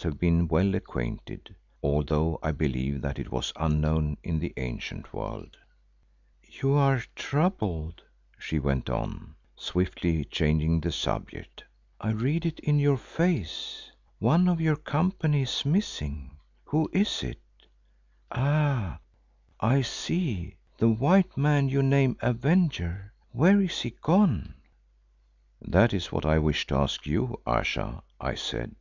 must have been well acquainted, although I believe that it was unknown in the ancient world. "You are troubled," she went on, swiftly changing the subject. "I read it in your face. One of your company is missing. Who is it? Ah, I see, the white man you name Avenger. Where is he gone?" "That is what I wish to ask you, Ayesha," I said.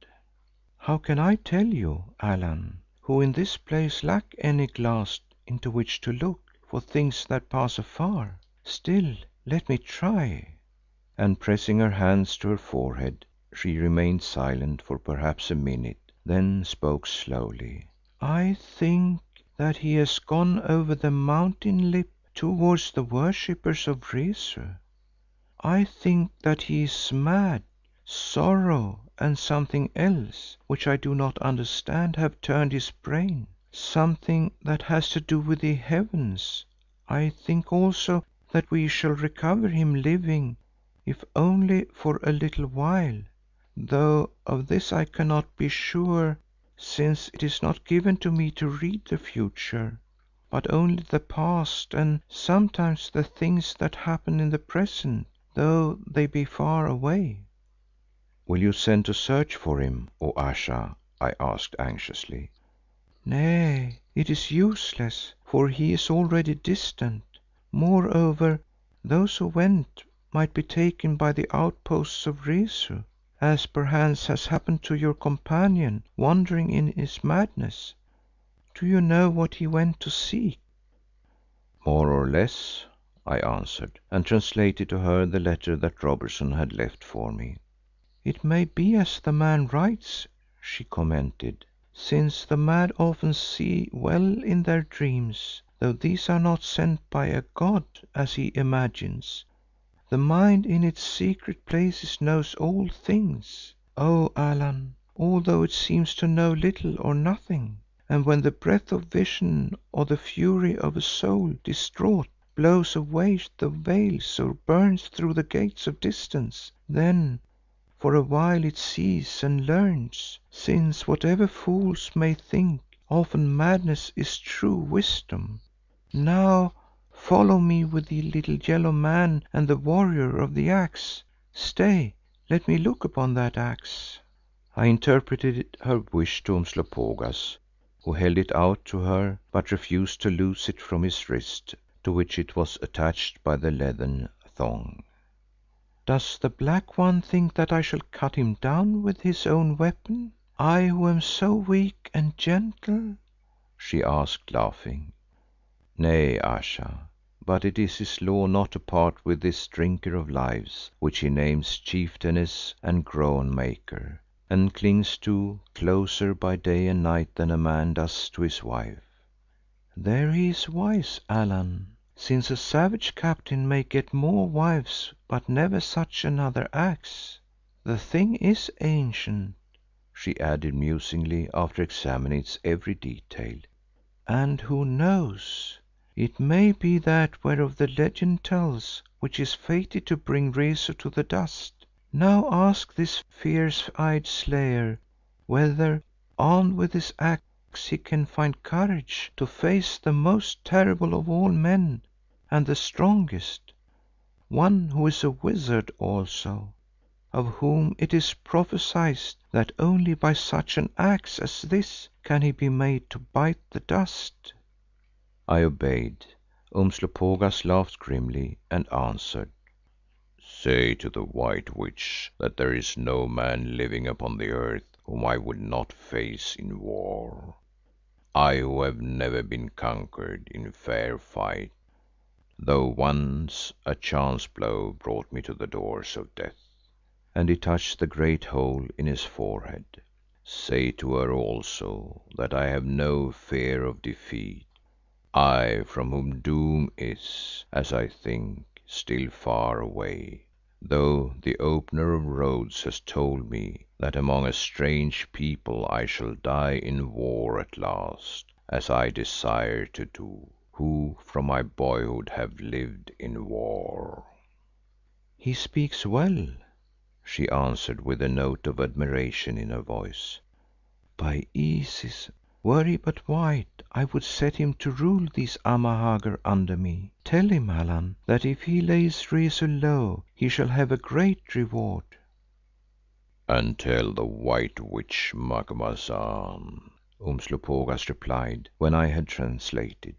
"How can I tell you, Allan, who in this place lack any glass into which to look for things that pass afar? Still, let me try," and pressing her hands to her forehead, she remained silent for perhaps a minute, then spoke slowly. "I think that he has gone over the mountain lip towards the worshippers of Rezu. I think that he is mad. Sorrow and something else, which I do not understand, have turned his brain, something that has to do with the heavens. I think also that we shall recover him living, if only for a little while, though of this I cannot be sure, since it is not given to me to read the future, but only the past and sometimes the things that happen in the present, though they be far away." "Will you send to search for him, O Ayesha?" I asked anxiously. "Nay, it is useless, for he is already distant. Moreover, those who went might be taken by the outposts of Rezu, as perchance has happened to your companion wandering in his madness. Do you know what he went to seek?" "More or less," I answered, and translated to her the letter that Robertson had left for me. "It may be as the man writes," she commented, "since the mad often see well in their dreams, though these are not sent by a god as he imagines. The mind in its secret places knows all things, oh Allan, although it seems to know little or nothing, and when the breath of vision or the fury of a soul distraught blows away the veils or burns through the gates of distance, then for a while it sees and learns, since whatever fools may think, often madness is true wisdom. Now follow me with the little yellow man and the warrior of the axe. Stay, let me look upon that axe." I interpreted her wish to Umslopogaas, who held it out to her but refused to loose it from his wrist, to which it was attached by the leathern thong. "Does the Black One think that I shall cut him down with his own weapon, I who am so weak and gentle?" she asked, laughing. "Nay, Ayesha, but it is his law not to part with this drinker of lives, which he names Chieftainess and Groan maker, and clings to closer by day and night than a man does to his wife." "There he is wise, Allan, since a savage captain may get more wives but never such another axe. The thing is ancient," she added musingly after examining its every detail, "and who knows, it may be that whereof the legend tells which is fated to bring Rezu to the dust. Now ask this fierce-eyed slayer whether, armed with his axe, he can find courage to face the most terrible of all men and the strongest, one who is a wizard also, of whom it is prophesied that only by such an axe as this can he be made to bite the dust." I obeyed. Umslopogaas laughed grimly and answered, "Say to the White Witch that there is no man living upon the earth whom I would not face in war, I who have never been conquered in fair fight, though once a chance blow brought me to the doors of death," and he touched the great hole in his forehead. "Say to her also that I have no fear of defeat, I from whom doom is, as I think, still far away, though the Opener of Roads has told me that among a strange people I shall die in war at last, as I desire to do, who from my boyhood have lived in war." "He speaks well," she answered with a note of admiration in her voice. By Isis, were he but white, I would set him to rule these Amahagger under me. Tell him, Allan, that if he lays Rezu low, he shall have a great reward." "And tell the White Witch, Macumazahn," Umslopogaas replied when I had translated,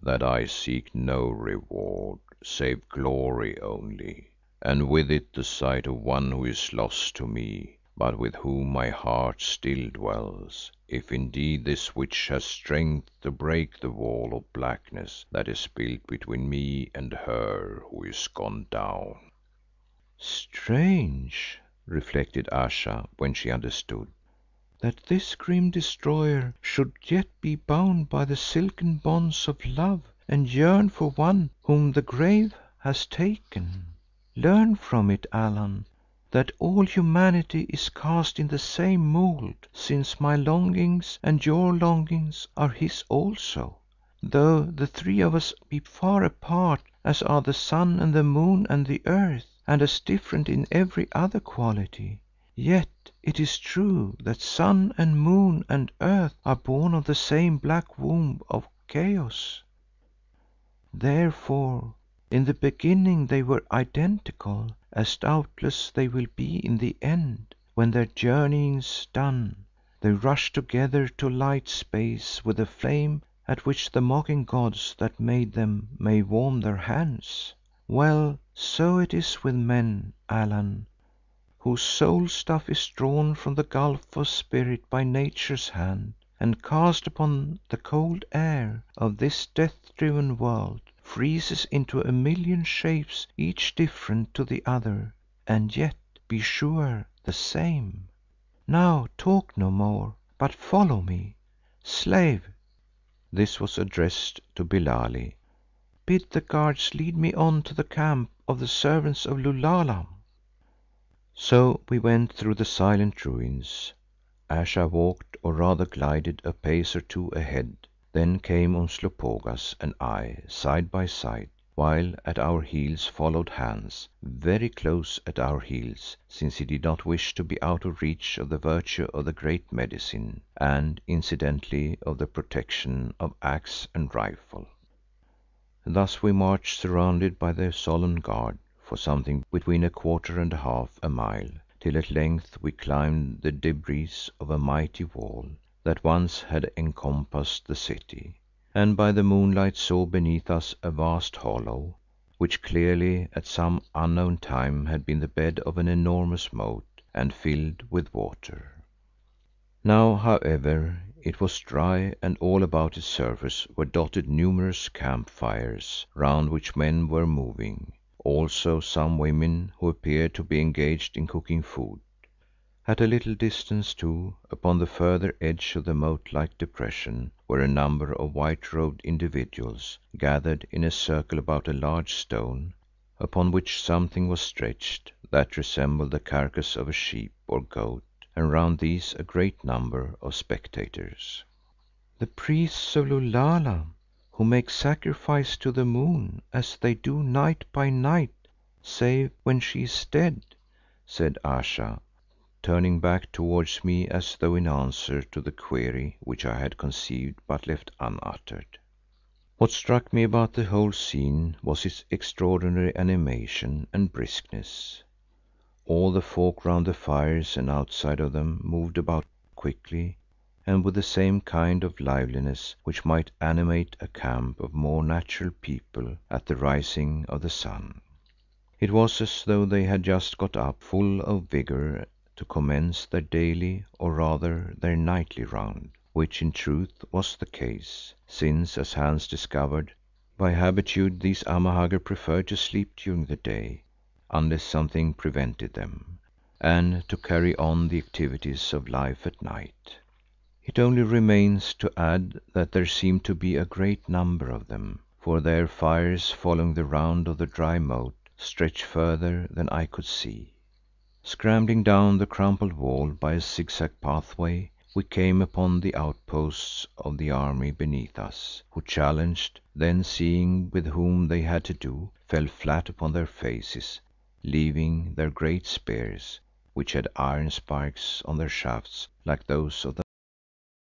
"that I seek no reward, save glory only, and with it the sight of one who is lost to me, but with whom my heart still dwells, if indeed this witch has strength to break the wall of blackness that is built between me and her who is gone down." "Strange," reflected Ayesha when she understood, "that this grim destroyer should yet be bound by the silken bonds of love and yearn for one whom the grave has taken. Learn from it, Allan, that all humanity is cast in the same mould, since my longings and your longings are his also. Though the three of us be far apart as are the sun and the moon and the earth, and as different in every other quality, yet it is true that sun and moon and earth are born of the same black womb of chaos. Therefore in the beginning they were identical, as doubtless they will be in the end, when their journeyings done, they rush together to light space with a flame at which the mocking gods that made them may warm their hands. Well, so it is with men, Allan, whose soul stuff is drawn from the gulf of spirit by Nature's hand, and cast upon the cold air of this death-driven world, freezes into a million shapes each different to the other, and yet, be sure, the same. Now talk no more, but follow me. Slave," this was addressed to Billali, "bid the guards lead me on to the camp of the servants of Lulala." So we went through the silent ruins. Ayesha walked, or rather glided, a pace or two ahead. Then came Umslopogaas and I side by side, while at our heels followed Hans, very close at our heels, since he did not wish to be out of reach of the virtue of the Great Medicine and incidentally of the protection of axe and rifle. Thus we marched surrounded by the solemn guard for something between a quarter and half a mile, till at length we climbed the debris of a mighty wall that once had encompassed the city, and by the moonlight saw beneath us a vast hollow, which clearly at some unknown time had been the bed of an enormous moat and filled with water. Now, however, it was dry and all about its surface were dotted numerous camp fires round which men were moving, also some women who appeared to be engaged in cooking food. At a little distance too, upon the further edge of the moat-like depression, were a number of white-robed individuals gathered in a circle about a large stone, upon which something was stretched that resembled the carcass of a sheep or goat, and round these a great number of spectators. "The priests of Lulala, who make sacrifice to the moon as they do night by night, save when she is dead," said Ayesha, turning back towards me as though in answer to the query which I had conceived but left unuttered. What struck me about the whole scene was its extraordinary animation and briskness. All the folk round the fires and outside of them moved about quickly and with the same kind of liveliness which might animate a camp of more natural people at the rising of the sun. It was as though they had just got up full of vigour to commence their daily, or rather their nightly round, which in truth was the case, since as Hans discovered, by habitude these Amahagger preferred to sleep during the day, unless something prevented them, and to carry on the activities of life at night. It only remains to add that there seemed to be a great number of them, for their fires following the round of the dry moat stretched further than I could see. Scrambling down the crumpled wall by a zigzag pathway, we came upon the outposts of the army beneath us, who challenged, then seeing with whom they had to do, fell flat upon their faces, leaving their great spears, which had iron spikes on their shafts like those of the